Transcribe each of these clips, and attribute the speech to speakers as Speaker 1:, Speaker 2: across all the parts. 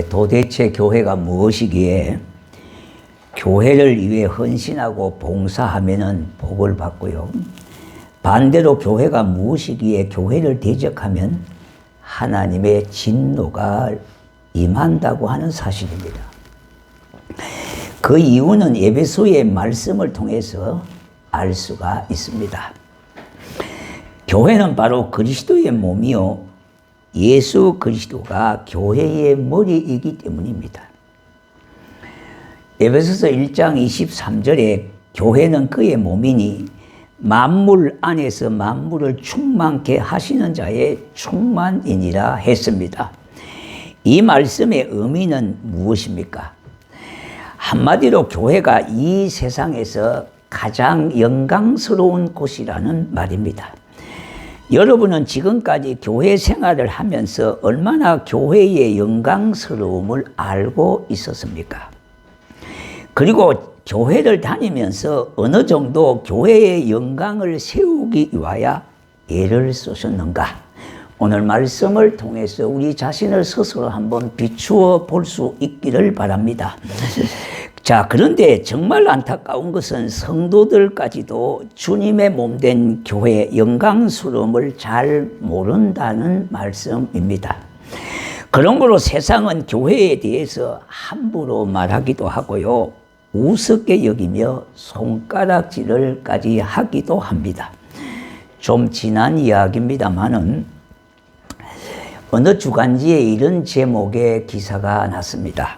Speaker 1: 도대체 교회가 무엇이기에 교회를 위해 헌신하고 봉사하면은 복을 받고요. 반대로 교회가 무엇이기에 교회를 대적하면 하나님의 진노가 임한다고 하는 사실입니다. 그 이유는 에베소의 말씀을 통해서 알 수가 있습니다. 교회는 바로 그리스도의 몸이요 예수 그리스도가 교회의 머리이기 때문입니다. 에베소서 1장 23절에 교회는 그의 몸이니 만물 안에서 만물을 충만케 하시는 자의 충만이니라 했습니다. 이 말씀의 의미는 무엇입니까? 한마디로 교회가 이 세상에서 가장 영광스러운 곳이라는 말입니다. 여러분은 지금까지 교회 생활을 하면서 얼마나 교회의 영광스러움을 알고 있었습니까? 그리고 교회를 다니면서 어느 정도 교회의 영광을 세우기 위하여 애를 쓰셨는가? 오늘 말씀을 통해서 우리 자신을 스스로 한번 비추어 볼 수 있기를 바랍니다. 자, 그런데 정말 안타까운 것은 성도들까지도 주님의 몸된 교회의 영광스러움을 잘 모른다는 말씀입니다. 그러므로 세상은 교회에 대해서 함부로 말하기도 하고요. 우습게 여기며 손가락질을까지 하기도 합니다. 좀 지난 이야기입니다만은 어느 주간지에 이런 제목의 기사가 났습니다.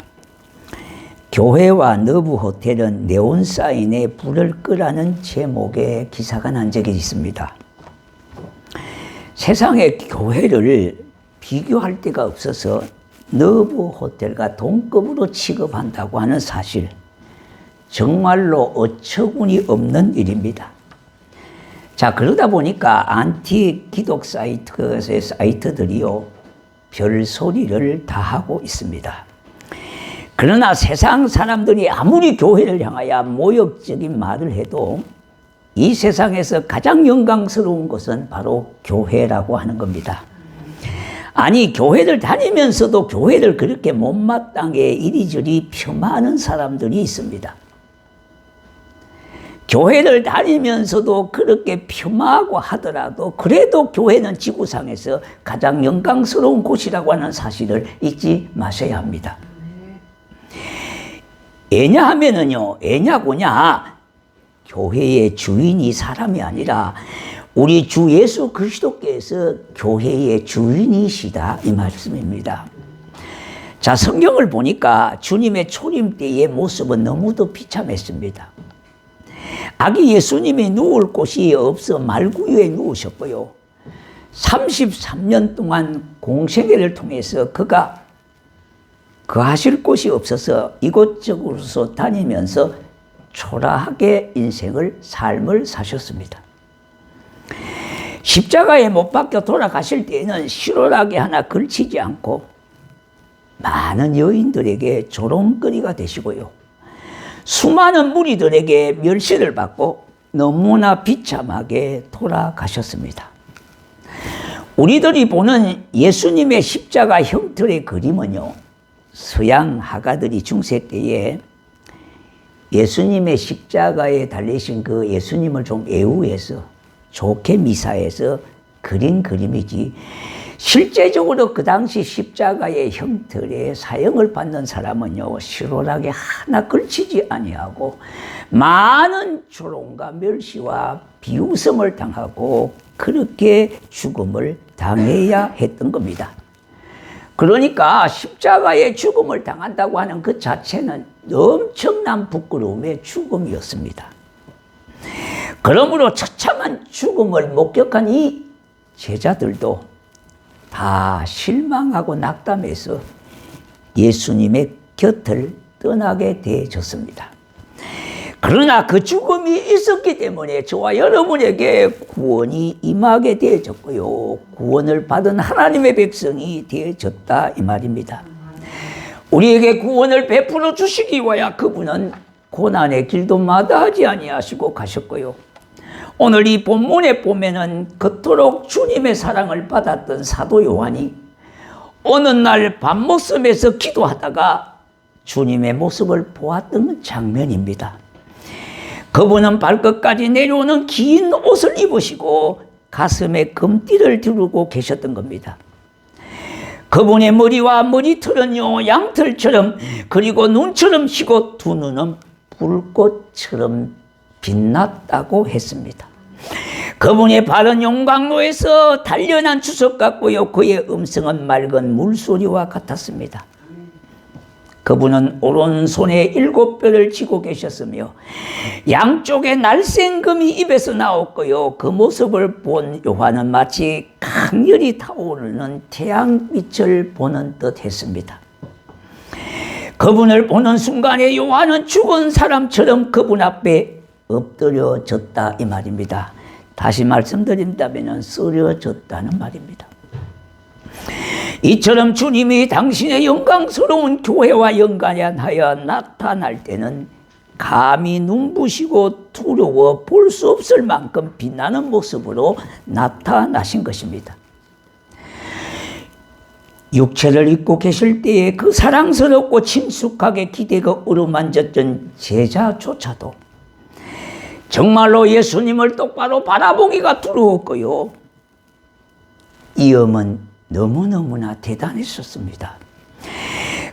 Speaker 1: 교회와 너브 호텔은 네온사인에 불을 끄라는 제목의 기사가 난 적이 있습니다. 세상의 교회를 비교할 데가 없어서 너브 호텔과 동급으로 취급한다고 하는 사실, 정말로 어처구니 없는 일입니다. 자, 그러다 보니까 안티 기독 사이트들이요, 별소리를 다 하고 있습니다. 그러나 세상 사람들이 아무리 교회를 향하여 모욕적인 말을 해도 이 세상에서 가장 영광스러운 것은 바로 교회라고 하는 겁니다. 아니, 교회를 다니면서도 교회를 그렇게 못마땅해 이리저리 폄하하는 사람들이 있습니다. 교회를 다니면서도 그렇게 폄하하고 하더라도 그래도 교회는 지구상에서 가장 영광스러운 곳이라고 하는 사실을 잊지 마셔야 합니다. 애냐 하면은요, 애냐고냐, 교회의 주인이 사람이 아니라 우리 주 예수 그리스도께서 교회의 주인이시다, 이 말씀입니다. 자, 성경을 보니까 주님의 초림 때의 모습은 너무도 비참했습니다. 아기 예수님이 누울 곳이 없어 말구유에 누우셨고요. 33년 동안 공생애를 통해서 그가 거하실 곳이 없어서 이곳저곳으로 다니면서 초라하게 삶을 사셨습니다. 십자가에 못 박혀 돌아가실 때에는 실오라기 하나 걸치지 않고 많은 여인들에게 조롱거리가 되시고요. 수많은 무리들에게 멸시를 받고 너무나 비참하게 돌아가셨습니다. 우리들이 보는 예수님의 십자가 형틀의 그림은요, 서양 화가들이 중세 때에 예수님의 십자가에 달리신 그 예수님을 좀 애우해서 좋게 미사해서 그린 그림이지, 실제적으로 그 당시 십자가의 형틀에 사형을 받는 사람은요, 실오라기 하나 걸치지 아니하고 많은 조롱과 멸시와 비웃음을 당하고 그렇게 죽음을 당해야 했던 겁니다. 그러니까 십자가의 죽음을 당한다고 하는 그 자체는 엄청난 부끄러움의 죽음이었습니다. 그러므로 처참한 죽음을 목격한 이 제자들도 다 실망하고 낙담해서 예수님의 곁을 떠나게 되어졌습니다. 그러나 그 죽음이 있었기 때문에 저와 여러분에게 구원이 임하게 되어졌고요, 구원을 받은 하나님의 백성이 되어졌다, 이 말입니다. 우리에게 구원을 베풀어 주시기 위하여 그분은 고난의 길도 마다하지 아니하시고 가셨고요, 오늘 이 본문에 보면은 그토록 주님의 사랑을 받았던 사도 요한이 어느 날 밤목섬에서 기도하다가 주님의 모습을 보았던 장면입니다. 그분은 발끝까지 내려오는 긴 옷을 입으시고 가슴에 금띠를 두르고 계셨던 겁니다. 그분의 머리와 머리털은요 양털처럼, 그리고 눈처럼 희고 두 눈은 불꽃처럼 빛났다고 했습니다. 그분의 발은 용광로에서 단련한 주석 같고요, 그의 음성은 맑은 물소리와 같았습니다. 그분은 오른손에 7뼈를 쥐고 계셨으며 양쪽에 날쌘 금이 입에서 나왔고요, 그 모습을 본 요한은 마치 강렬히 타오르는 태양빛을 보는 듯 했습니다. 그분을 보는 순간에 요한은 죽은 사람처럼 그분 앞에 엎드려졌다 이 말입니다. 다시 말씀드린다면 쓰러졌다는 말입니다. 이처럼 주님이 당신의 영광스러운 교회와 연관하여 나타날 때는 감히 눈부시고 두려워 볼 수 없을 만큼 빛나는 모습으로 나타나신 것입니다. 육체를 입고 계실 때에 그 사랑스럽고 친숙하게 기대가 어루만졌던 제자조차도 정말로 예수님을 똑바로 바라보기가 두려웠고요, 이 엄은 너무너무나 대단했었습니다.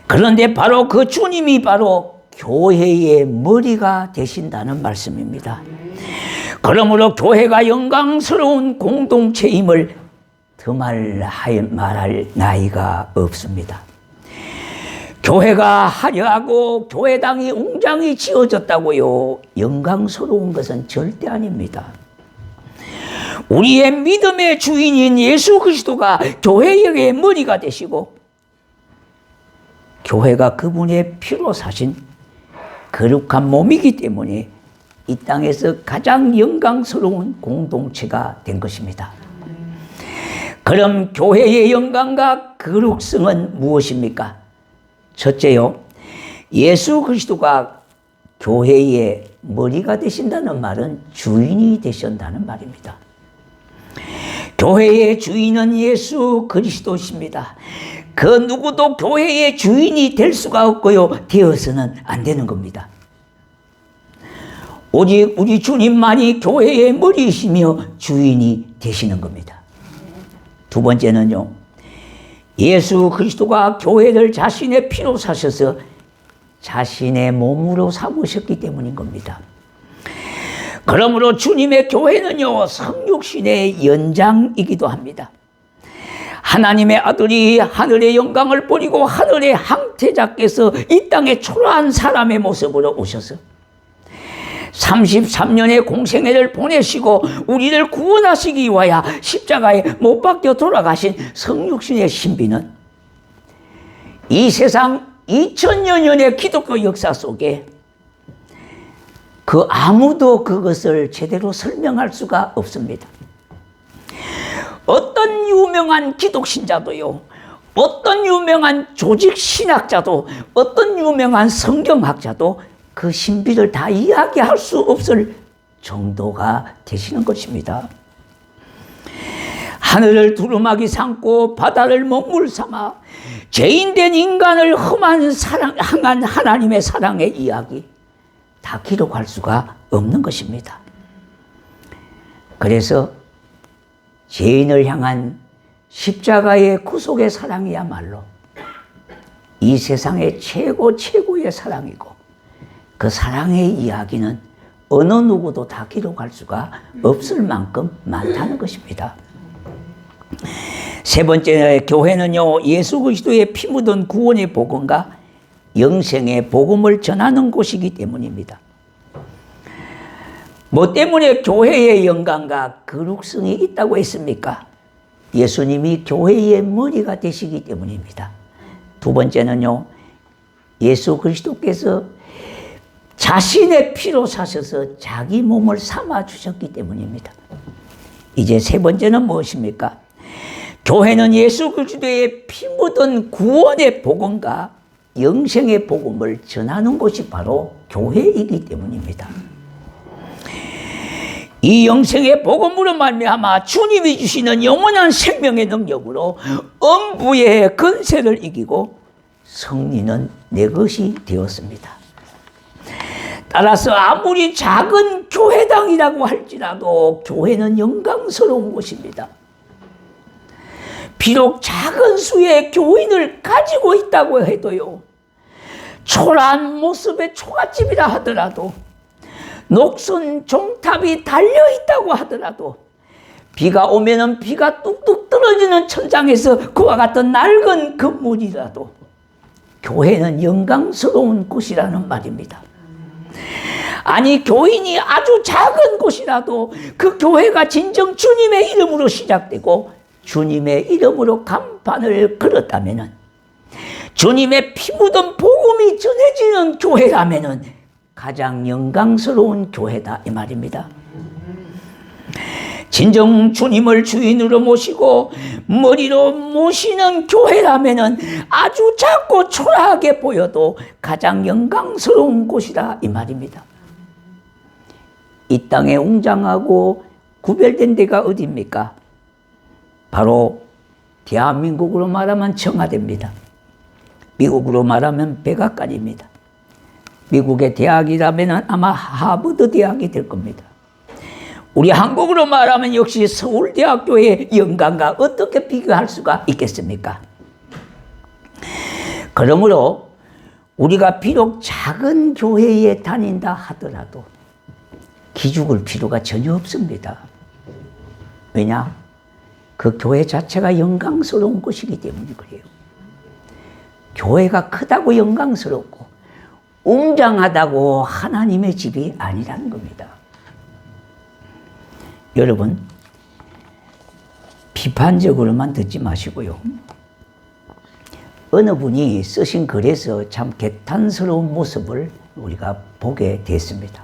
Speaker 1: 그런데 바로 그 주님이 바로 교회의 머리가 되신다는 말씀입니다. 그러므로 교회가 영광스러운 공동체임을 더 말할 나이가 없습니다. 교회가 화려하고 교회당이 웅장히 지어졌다고요, 영광스러운 것은 절대 아닙니다. 우리의 믿음의 주인인 예수 그리스도가 교회의 머리가 되시고 교회가 그분의 피로 사신 거룩한 몸이기 때문에 이 땅에서 가장 영광스러운 공동체가 된 것입니다. 그럼 교회의 영광과 거룩성은 무엇입니까? 첫째요, 예수 그리스도가 교회의 머리가 되신다는 말은 주인이 되신다는 말입니다. 교회의 주인은 예수 그리스도십니다. 그 누구도 교회의 주인이 될 수가 없고요, 되어서는 안 되는 겁니다. 오직 우리 주님만이 교회의 머리이시며 주인이 되시는 겁니다. 두 번째는요, 예수 그리스도가 교회를 자신의 피로 사셔서 자신의 몸으로 삼으셨기 때문인 겁니다. 그러므로 주님의 교회는요, 성육신의 연장이기도 합니다. 하나님의 아들이 하늘의 영광을 버리고 하늘의 항태자께서 이 땅에 초라한 사람의 모습으로 오셔서 33년의 공생애를 보내시고 우리를 구원하시기 위하여 십자가에 못 박혀 돌아가신 성육신의 신비는 이 세상 2000여 년의 기독교 역사 속에 그 아무도 그것을 제대로 설명할 수가 없습니다. 어떤 유명한 기독신자도요, 어떤 유명한 조직신학자도, 어떤 유명한 성경학자도 그 신비를 다 이야기할 수 없을 정도가 되시는 것입니다. 하늘을 두루마기 삼고 바다를 먹물 삼아 죄인된 인간을 향한 하나님의 사랑의 이야기 다 기록할 수가 없는 것입니다. 그래서 죄인을 향한 십자가의 구속의 사랑이야말로 이 세상의 최고의 사랑이고, 그 사랑의 이야기는 어느 누구도 다 기록할 수가 없을 만큼 많다는 것입니다. 세 번째, 교회는요, 예수 그리스도의 피 묻은 구원의 복음과 영생의 복음을 전하는 곳이기 때문입니다. 뭐 때문에 교회의 영광과 거룩성이 있다고 했습니까? 예수님이 교회의 머리가 되시기 때문입니다. 두 번째는요, 예수 그리스도께서 자신의 피로 사셔서 자기 몸을 삼아 주셨기 때문입니다. 이제 세 번째는 무엇입니까? 교회는 예수 그리스도의 피 묻은 구원의 복음과 영생의 복음을 전하는 곳이 바로 교회이기 때문입니다. 이 영생의 복음으로 말미암아 주님이 주시는 영원한 생명의 능력으로 음부의 근세를 이기고 승리는 내 것이 되었습니다. 따라서 아무리 작은 교회당이라고 할지라도 교회는 영광스러운 곳입니다. 비록 작은 수의 교인을 가지고 있다고 해도요, 초라한 모습의 초가집이라 하더라도, 녹슨 종탑이 달려있다고 하더라도, 비가 오면은 비가 뚝뚝 떨어지는 천장에서 그와 같은 낡은 건물이라도 교회는 영광스러운 곳이라는 말입니다. 아니, 교인이 아주 작은 곳이라도 그 교회가 진정 주님의 이름으로 시작되고 주님의 이름으로 간판을 걸었다면은, 주님의 피 묻은 복음이 전해지는 교회라면은 가장 영광스러운 교회다 이 말입니다. 진정 주님을 주인으로 모시고 머리로 모시는 교회라면은 아주 작고 초라하게 보여도 가장 영광스러운 곳이다 이 말입니다. 이 땅에 웅장하고 구별된 데가 어디입니까? 바로 대한민국으로 말하면 청와대입니다. 미국으로 말하면 백악관입니다. 미국의 대학이라면 아마 하버드 대학이 될 겁니다. 우리 한국으로 말하면 역시 서울대학교의 영광과 어떻게 비교할 수가 있겠습니까? 그러므로 우리가 비록 작은 교회에 다닌다 하더라도 기죽을 필요가 전혀 없습니다. 왜냐? 그 교회 자체가 영광스러운 곳이기 때문에 그래요. 교회가 크다고 영광스럽고 웅장하다고 하나님의 집이 아니라는 겁니다. 여러분, 비판적으로만 듣지 마시고요. 어느 분이 쓰신 글에서 참 개탄스러운 모습을 우리가 보게 됐습니다.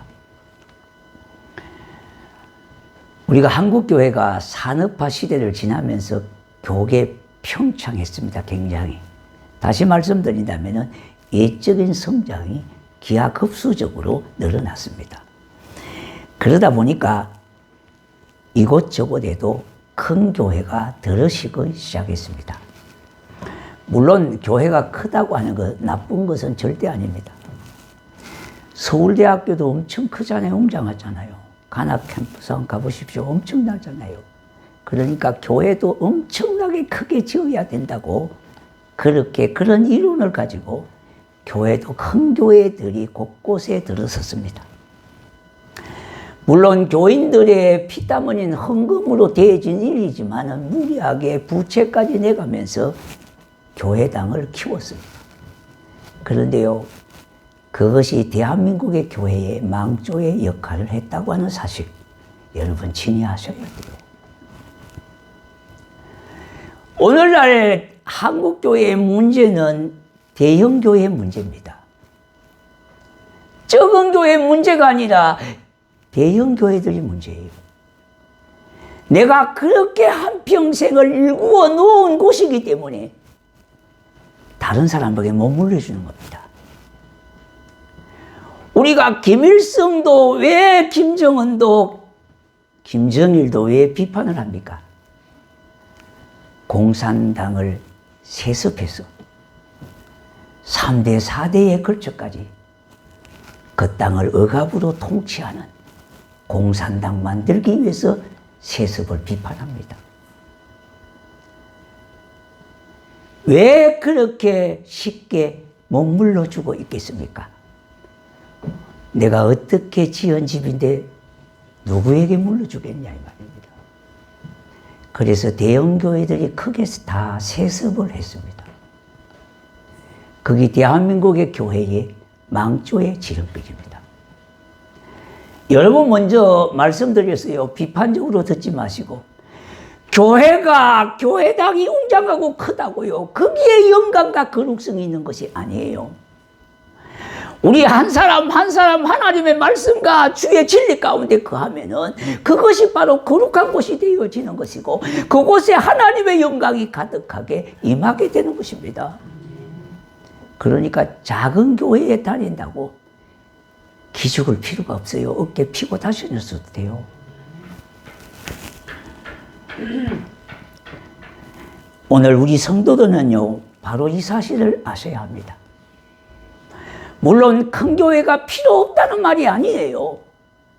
Speaker 1: 우리가 한국교회가 산업화 시대를 지나면서 교계 평창했습니다. 굉장히. 다시 말씀드린다면 예적인 성장이 기하급수적으로 늘어났습니다. 그러다 보니까 이곳저곳에도 큰 교회가 들어서기 시작했습니다. 물론 교회가 크다고 하는 것, 나쁜 것은 절대 아닙니다. 서울대학교도 엄청 크잖아요. 웅장하잖아요. 관악 캠퍼스 한번 가보십시오. 엄청나잖아요. 그러니까 교회도 엄청나게 크게 지어야 된다고 그렇게 그런 이론을 가지고 교회도 큰 교회들이 곳곳에 들어섰습니다. 물론 교인들의 피땀 흘린 헌금으로 되어진 일이지만 무리하게 부채까지 내가면서 교회당을 키웠습니다. 그런데요, 그것이 대한민국의 교회의 망조의 역할을 했다고 하는 사실, 여러분 진이하셔야 돼요. 오늘날 한국교회의 문제는 대형교회의 문제입니다. 적은 교회의 문제가 아니라 대형교회들이 문제예요. 내가 그렇게 한평생을 일구어 놓은 곳이기 때문에 다른 사람에게 못 물려주는 겁니다. 우리가 김일성도 왜 김정은도 김정일도 왜 비판을 합니까? 공산당을 세습해서 3대, 4대에 걸쳐까지 그 땅을 억압으로 통치하는 공산당 만들기 위해서 세습을 비판합니다. 왜 그렇게 쉽게 못 물러주고 있겠습니까? 내가 어떻게 지은 집인데 누구에게 물려주겠냐 이 말입니다. 그래서 대형교회들이 크게 다 세습을 했습니다. 그게 대한민국의 교회의 망조의 지름길입니다. 여러분 먼저 말씀드렸어요. 비판적으로 듣지 마시고 교회가 교회당이 웅장하고 크다고요. 거기에 영광과 거룩성이 있는 것이 아니에요. 우리 한 사람 한 사람 하나님의 말씀과 주의 진리 가운데 거하면은 그것이 바로 거룩한 곳이 되어지는 것이고 그곳에 하나님의 영광이 가득하게 임하게 되는 것입니다. 그러니까 작은 교회에 다닌다고 기죽을 필요가 없어요. 어깨 피고 다니셔도 돼요. 오늘 우리 성도들은요, 바로 이 사실을 아셔야 합니다. 물론 큰 교회가 필요 없다는 말이 아니에요.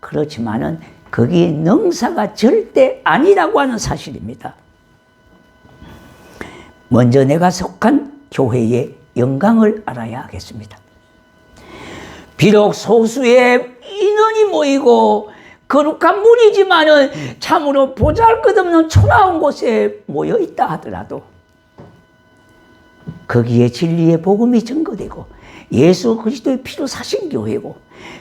Speaker 1: 그렇지만은 거기에 능사가 절대 아니라고 하는 사실입니다. 먼저 내가 속한 교회의 영광을 알아야 하겠습니다. 비록 소수의 인원이 모이고 거룩한 무리지만은 참으로 보잘것없는 초라한 곳에 모여 있다 하더라도 거기에 진리의 복음이 증거되고 예수 그리스도의 피로 사신 교회고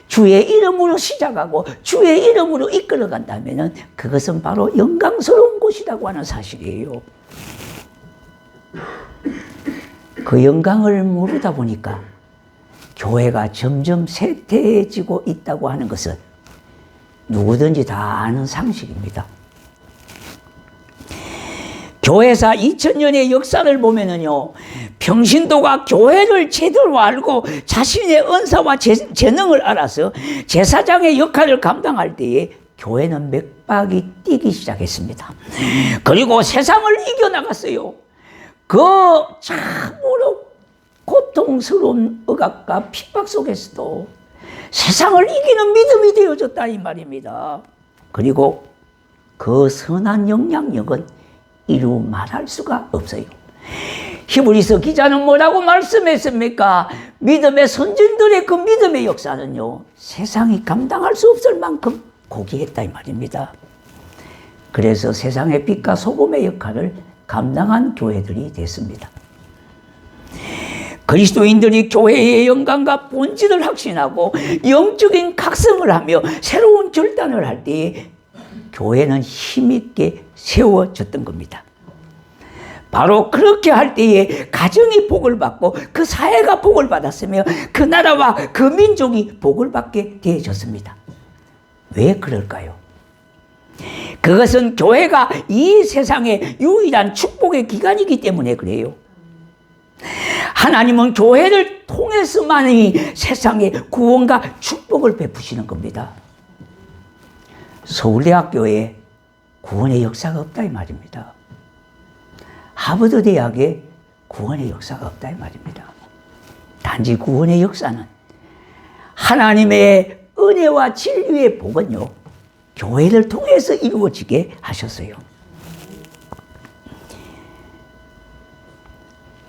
Speaker 1: 주의 이름으로 시작하고 주의 이름으로 이끌어간다면 그것은 바로 영광스러운 곳이라고 하는 사실이에요. 그 영광을 모르다 보니까 교회가 점점 쇠퇴해지고 있다고 하는 것은 누구든지 다 아는 상식입니다. 교회사 2000년의 역사를 보면은요, 평신도가 교회를 제대로 알고 자신의 은사와 재능을 알아서 제사장의 역할을 감당할 때에 교회는 맥박이 뛰기 시작했습니다. 그리고 세상을 이겨나갔어요. 그 참으로 고통스러운 억압과 핍박 속에서도 세상을 이기는 믿음이 되어졌다 이 말입니다. 그리고 그 선한 영향력은 이루 말할 수가 없어요. 히브리서 기자는 뭐라고 말씀했습니까? 믿음의 선진들의 그 믿음의 역사는요, 세상이 감당할 수 없을 만큼 고귀했다 이 말입니다. 그래서 세상의 빛과 소금의 역할을 감당한 교회들이 됐습니다. 그리스도인들이 교회의 영광과 본질을 확신하고 영적인 각성을 하며 새로운 결단을 할 때에 교회는 힘있게 세워졌던 겁니다. 바로 그렇게 할 때에 가정이 복을 받고 그 사회가 복을 받았으며 그 나라와 그 민족이 복을 받게 되어졌습니다. 왜 그럴까요? 그것은 교회가 이 세상의 유일한 축복의 기관이기 때문에 그래요. 하나님은 교회를 통해서만이 세상에 구원과 축복을 베푸시는 겁니다. 서울대학교에 구원의 역사가 없다 이 말입니다. 하버드 대학에 구원의 역사가 없다 이 말입니다. 단지 구원의 역사는 하나님의 은혜와 진리의 복은요, 교회를 통해서 이루어지게 하셨어요.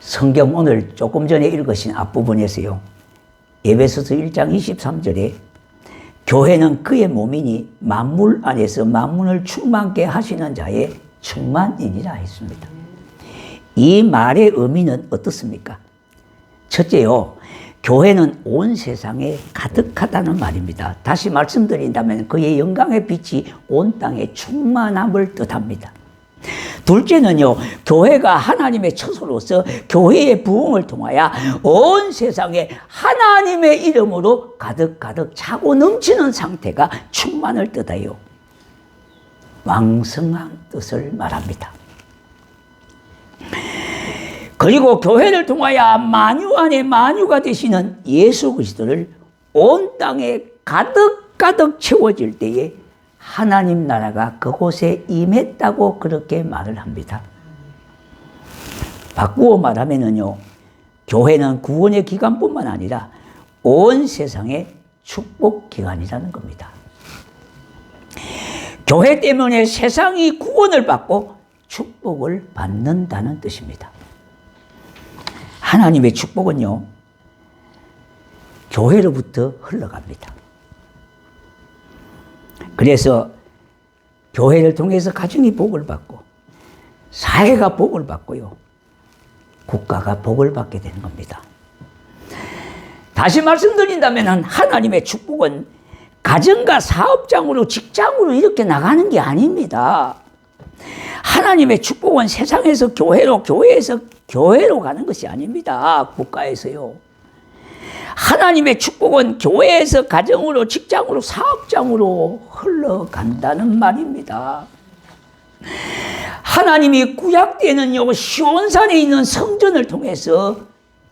Speaker 1: 성경 오늘 조금 전에 읽으신 앞부분에서요, 에베소서 1장 23절에 교회는 그의 몸이니 만물 안에서 만물을 충만케 하시는 자의 충만이니라 했습니다. 이 말의 의미는 어떻습니까? 첫째요, 교회는 온 세상에 가득하다는 말입니다. 다시 말씀드린다면 그의 영광의 빛이 온 땅에 충만함을 뜻합니다. 둘째는요, 교회가 하나님의 처소로서 교회의 부흥을 통하여 온 세상에 하나님의 이름으로 가득가득 차고 넘치는 상태가 충만을 뜻해요. 왕성한 뜻을 말합니다. 그리고 교회를 통하여 만유 안에 만유가 되시는 예수 그리스도를 온 땅에 가득가득 채워질 때에 하나님 나라가 그곳에 임했다고 그렇게 말을 합니다. 바꾸어 말하면요, 교회는 구원의 기관뿐만 아니라 온 세상의 축복 기관이라는 겁니다. 교회 때문에 세상이 구원을 받고 축복을 받는다는 뜻입니다. 하나님의 축복은요, 교회로부터 흘러갑니다. 그래서 교회를 통해서 가정이 복을 받고 사회가 복을 받고요, 국가가 복을 받게 되는 겁니다. 다시 말씀드린다면 하나님의 축복은 가정과 사업장으로 직장으로 이렇게 나가는 게 아닙니다. 하나님의 축복은 세상에서 교회로, 교회에서 교회로 가는 것이 아닙니다. 국가에서요. 하나님의 축복은 교회에서 가정으로, 직장으로, 사업장으로 흘러간다는 말입니다. 하나님이 구약 때는요, 시온산에 있는 성전을 통해서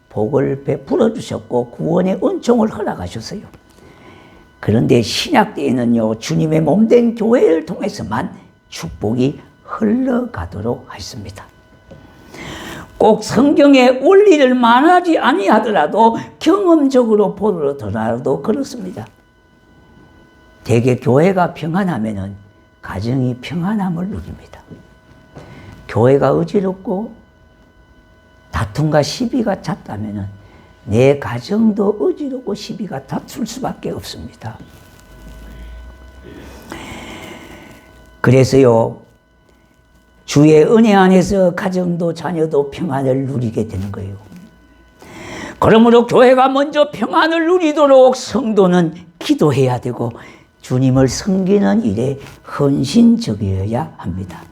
Speaker 1: 복을 베풀어 주셨고 구원의 은총을 허락하셨어요. 그런데 신약 때에는요, 주님의 몸된 교회를 통해서만 축복이 흘러가도록 하였습니다. 꼭 성경에 원리를 말하지 아니하더라도 경험적으로 보더라도 그렇습니다. 대개 교회가 평안하면은 가정이 평안함을 누립니다. 교회가 어지럽고 다툼과 시비가 잦다면은 내 가정도 어지럽고 시비가 다툴 수밖에 없습니다. 그래서요, 주의 은혜 안에서 가정도 자녀도 평안을 누리게 되는 거예요. 그러므로 교회가 먼저 평안을 누리도록 성도는 기도해야 되고 주님을 섬기는 일에 헌신적이어야 합니다.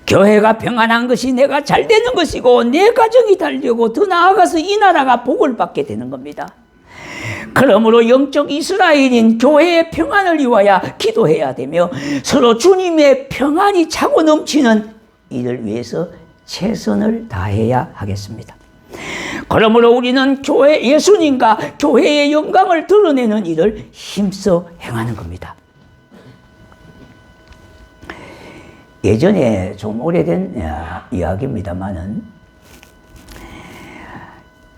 Speaker 1: 교회가 평안한 것이 내가 잘 되는 것이고 내 가정이 달려고 더 나아가서 이 나라가 복을 받게 되는 겁니다. 그러므로 영적 이스라엘인 교회의 평안을 위하여 기도해야 되며 서로 주님의 평안이 차고 넘치는 이를 위해서 최선을 다해야 하겠습니다. 그러므로 우리는 예수님과 교회의 영광을 드러내는 일을 힘써 행하는 겁니다. 예전에 좀 오래된 이야기입니다만은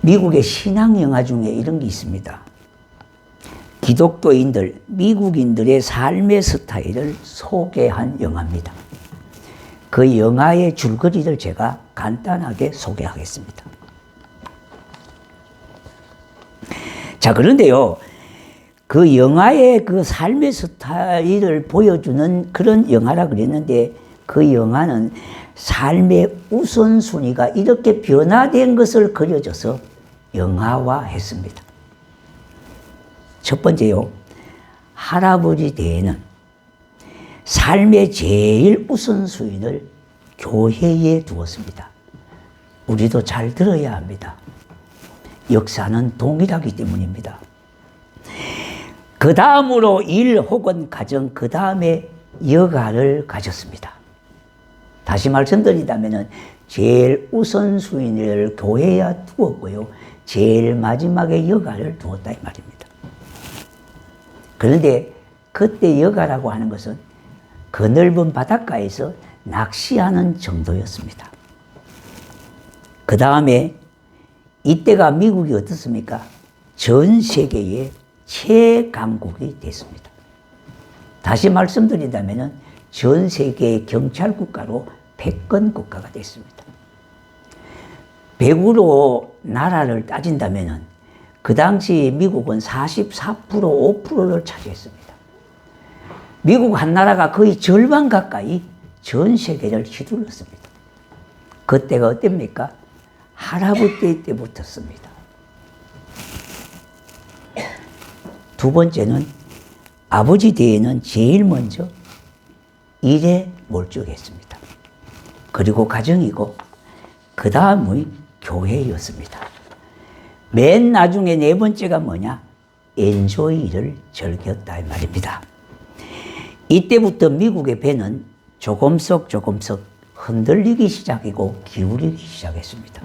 Speaker 1: 미국의 신앙 영화 중에 이런 게 있습니다. 기독교인들, 미국인들의 삶의 스타일을 소개한 영화입니다. 그 영화의 줄거리를 제가 간단하게 소개하겠습니다. 자, 그런데요, 그 영화의 그 삶의 스타일을 보여주는 그런 영화라 그랬는데 그 영화는 삶의 우선순위가 이렇게 변화된 것을 그려줘서 영화화했습니다. 첫 번째요, 할아버지 대에는 삶의 제일 우선순위를 교회에 두었습니다. 우리도 잘 들어야 합니다. 역사는 동일하기 때문입니다. 그 다음으로 일 혹은 가정, 그 다음에 여가를 가졌습니다. 다시 말씀드리자면 제일 우선순위를 교회에 두었고요. 제일 마지막에 여가를 두었다 이 말입니다. 그런데 그때 여가라고 하는 것은 그 넓은 바닷가에서 낚시하는 정도였습니다. 그 다음에 이때가 미국이 어떻습니까? 전 세계의 최강국이 됐습니다. 다시 말씀드린다면 전 세계의 경찰 국가로 패권 국가가 됐습니다. 백으로 나라를 따진다면 그 당시 미국은 44%, 5%를 차지했습니다. 미국 한 나라가 거의 절반 가까이 전 세계를 휘둘렀습니다. 그때가 어땠습니까? 할아버지 때부터였습니다. 두 번째는 아버지 대에는 제일 먼저 일에 몰두했습니다. 그리고 가정이고 그 다음의 교회였습니다. 맨 나중에 네 번째가 뭐냐? 엔조이를 즐겼다 이 말입니다. 이때부터 미국의 배는 조금씩 흔들리기 시작이고 기울이기 시작했습니다.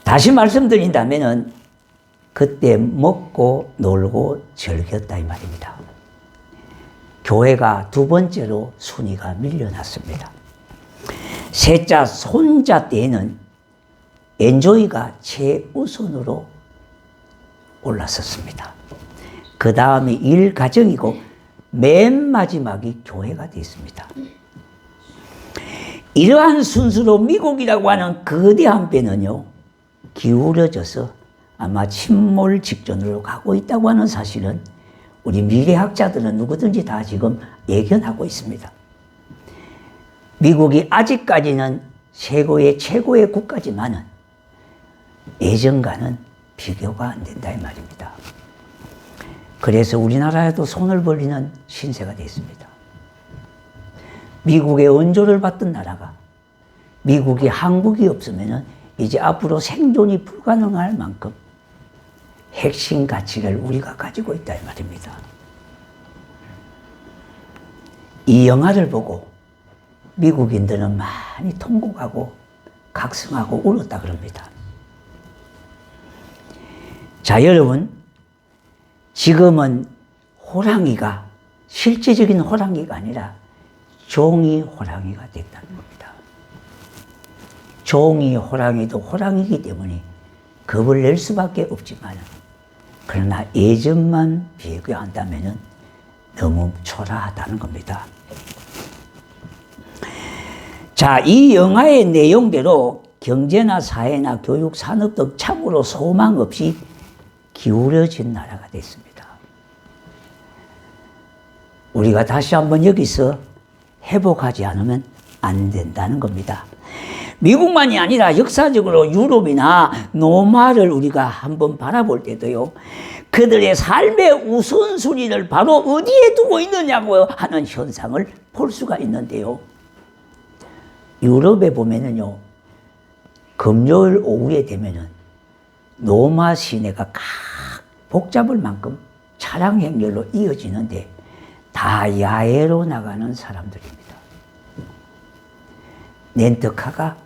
Speaker 1: 다시 말씀드린다면 그때 먹고 놀고 즐겼다 이 말입니다. 교회가 두 번째로 순위가 밀려났습니다. 셋째, 손자 때에는 엔조이가 최우선으로 올랐었습니다. 그 다음에 일, 가정이고 맨 마지막이 교회가 됐습니다. 이러한 순수로 미국이라고 하는 거대한 배는요, 기울어져서 아마 침몰 직전으로 가고 있다고 하는 사실은 우리 미래학자들은 누구든지 다 지금 예견하고 있습니다. 미국이 아직까지는 세계의 최고의 국가지만은 예전과는 비교가 안 된다 이 말입니다. 그래서 우리나라에도 손을 벌리는 신세가 됐습니다. 미국의 원조를 받던 나라가 미국이 한국이 없으면 이제 앞으로 생존이 불가능할 만큼 핵심 가치를 우리가 가지고 있다 이 말입니다. 이 영화를 보고 미국인들은 많이 통곡하고 각성하고 울었다 그럽니다. 자, 여러분, 지금은 호랑이가 실제적인 호랑이가 아니라 종이 호랑이가 됐다는 겁니다. 종이 호랑이도 호랑이기 때문에 겁을 낼 수밖에 없지만, 그러나 예전만 비교한다면 너무 초라하다는 겁니다. 자, 이 영화의 내용대로 경제나 사회나 교육, 산업 등 참으로 소망 없이 기울어진 나라가 됐습니다. 우리가 다시 한번 여기서 회복하지 않으면 안 된다는 겁니다. 미국만이 아니라 역사적으로 유럽이나 노마를 우리가 한번 바라볼 때도요, 그들의 삶의 우선순위를 바로 어디에 두고 있느냐고 하는 현상을 볼 수가 있는데요. 유럽에 보면은요, 금요일 오후에 되면은 노마 시내가 각 복잡할 만큼 차량 행렬로 이어지는데 다 야외로 나가는 사람들입니다. 렌터카가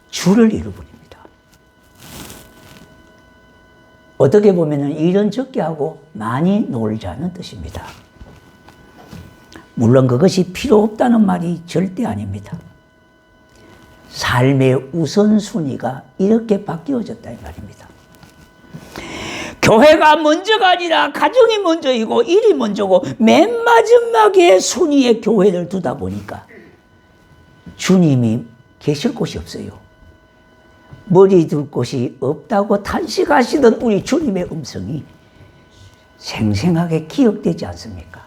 Speaker 1: 줄을 이루어버립니다. 어떻게 보면은 일은 적게 하고 많이 놀자는 뜻입니다. 물론 그것이 필요 없다는 말이 절대 아닙니다. 삶의 우선순위가 이렇게 바뀌어졌다 이 말입니다. 교회가 먼저가 아니라 가정이 먼저이고 일이 먼저고 맨 마지막에 순위에 교회를 두다 보니까 주님이 계실 곳이 없어요. 머리 둘 곳이 없다고 탄식하시던 우리 주님의 음성이 생생하게 기억되지 않습니까?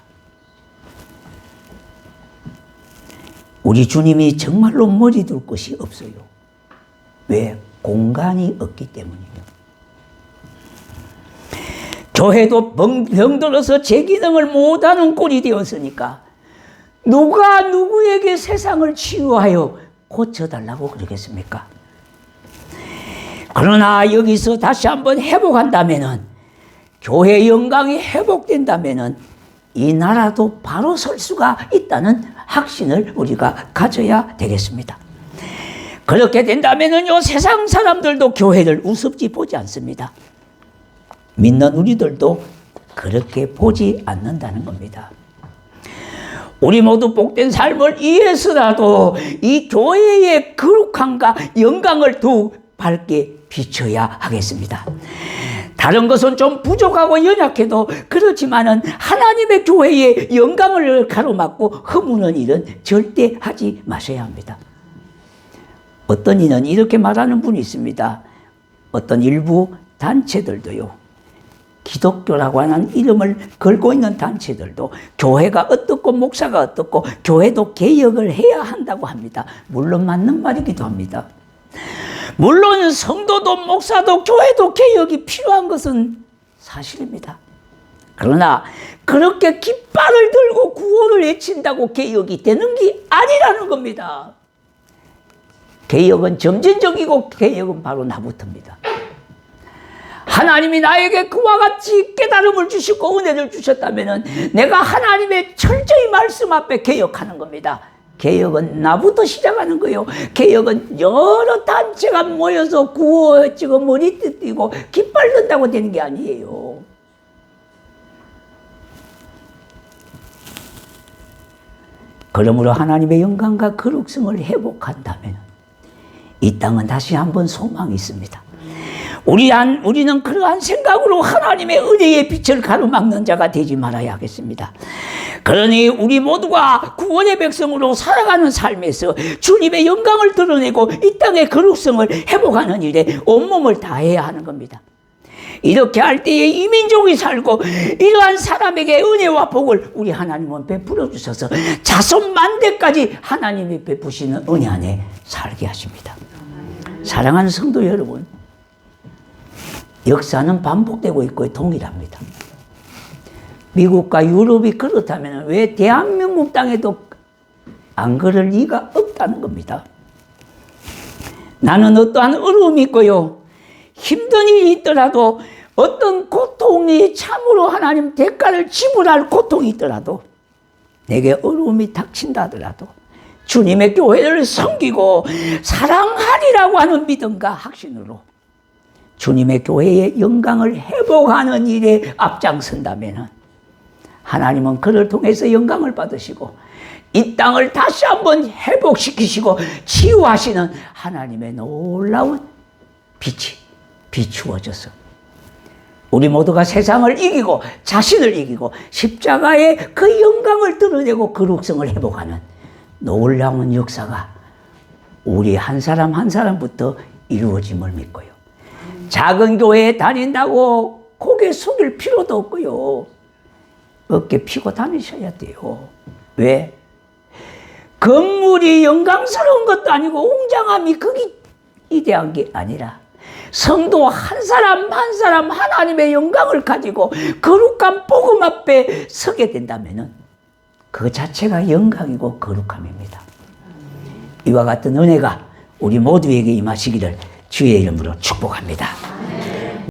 Speaker 1: 우리 주님이 정말로 머리 둘 곳이 없어요. 왜? 공간이 없기 때문이에요. 교회도 병들어서 제 기능을 못하는 꼴이 되었으니까 누가 누구에게 세상을 치유하여 고쳐달라고 그러겠습니까? 그러나 여기서 다시 한번 회복한다면은, 교회 영광이 회복된다면은 이 나라도 바로 설 수가 있다는 확신을 우리가 가져야 되겠습니다. 그렇게 된다면은요, 세상 사람들도 교회를 우습게 보지 않습니다. 믿는 우리들도 그렇게 보지 않는다는 겁니다. 우리 모두 복된 삶을 위해서라도 이 교회의 거룩함과 영광을 더욱 밝게 비춰야 하겠습니다. 다른 것은 좀 부족하고 연약해도 그렇지만은 하나님의 교회의 영광을 가로막고 허무는 일은 절대 하지 마셔야 합니다. 어떤 이는 이렇게 말하는 분이 있습니다. 어떤 일부 단체들도요, 기독교라고 하는 이름을 걸고 있는 단체들도 교회가 어떻고 목사가 어떻고 교회도 개혁을 해야 한다고 합니다. 물론 맞는 말이기도 합니다. 물론 성도도 목사도 교회도 개혁이 필요한 것은 사실입니다. 그러나 그렇게 깃발을 들고 구호를 외친다고 개혁이 되는 게 아니라는 겁니다. 개혁은 점진적이고 개혁은 바로 나부터입니다. 하나님이 나에게 그와 같이 깨달음을 주시고 은혜를 주셨다면 내가 하나님의 철저히 말씀 앞에 개혁하는 겁니다. 개혁은 나부터 시작하는 거예요. 개혁은 여러 단체가 모여서 구호외치고 머리띠 띄고 깃발 든다고 되는 게 아니에요. 그러므로 하나님의 영광과 거룩성을 회복한다면 이 땅은 다시 한번 소망이 있습니다. 우리는 그러한 생각으로 하나님의 은혜의 빛을 가로막는 자가 되지 말아야 하겠습니다. 그러니 우리 모두가 구원의 백성으로 살아가는 삶에서 주님의 영광을 드러내고 이 땅의 거룩성을 회복하는 일에 온몸을 다해야 하는 겁니다. 이렇게 할 때에 이민족이 살고 이러한 사람에게 은혜와 복을 우리 하나님은 베풀어 주셔서 자손 만대까지 하나님이 베푸시는 은혜 안에 살게 하십니다. 사랑하는 성도 여러분, 역사는 반복되고 있고 동일합니다. 미국과 유럽이 그렇다면 왜 대한민국 땅에도 안 그럴 리가 없다는 겁니다. 나는 어떠한 어려움이 있고요, 힘든 일이 있더라도, 어떤 고통이 참으로 하나님 대가를 지불할 고통이 있더라도, 내게 어려움이 닥친다 하더라도 주님의 교회를 섬기고 사랑하리라고 하는 믿음과 확신으로 주님의 교회의 영광을 회복하는 일에 앞장선다면 하나님은 그를 통해서 영광을 받으시고 이 땅을 다시 한번 회복시키시고 치유하시는 하나님의 놀라운 빛이 비추어져서 우리 모두가 세상을 이기고 자신을 이기고 십자가의 그 영광을 드러내고 거룩성을 회복하는 놀라운 역사가 우리 한 사람 한 사람부터 이루어짐을 믿고요. 작은 교회에 다닌다고 고개 숙일 필요도 없고요. 어깨 피고 다니셔야 돼요. 왜? 건물이 영광스러운 것도 아니고 웅장함이 그게 이대한 게 아니라 성도 한 사람 한 사람 하나님의 영광을 가지고 거룩한 복음 앞에 서게 된다면 그 자체가 영광이고 거룩함입니다. 이와 같은 은혜가 우리 모두에게 임하시기를 주의 이름으로 축복합니다.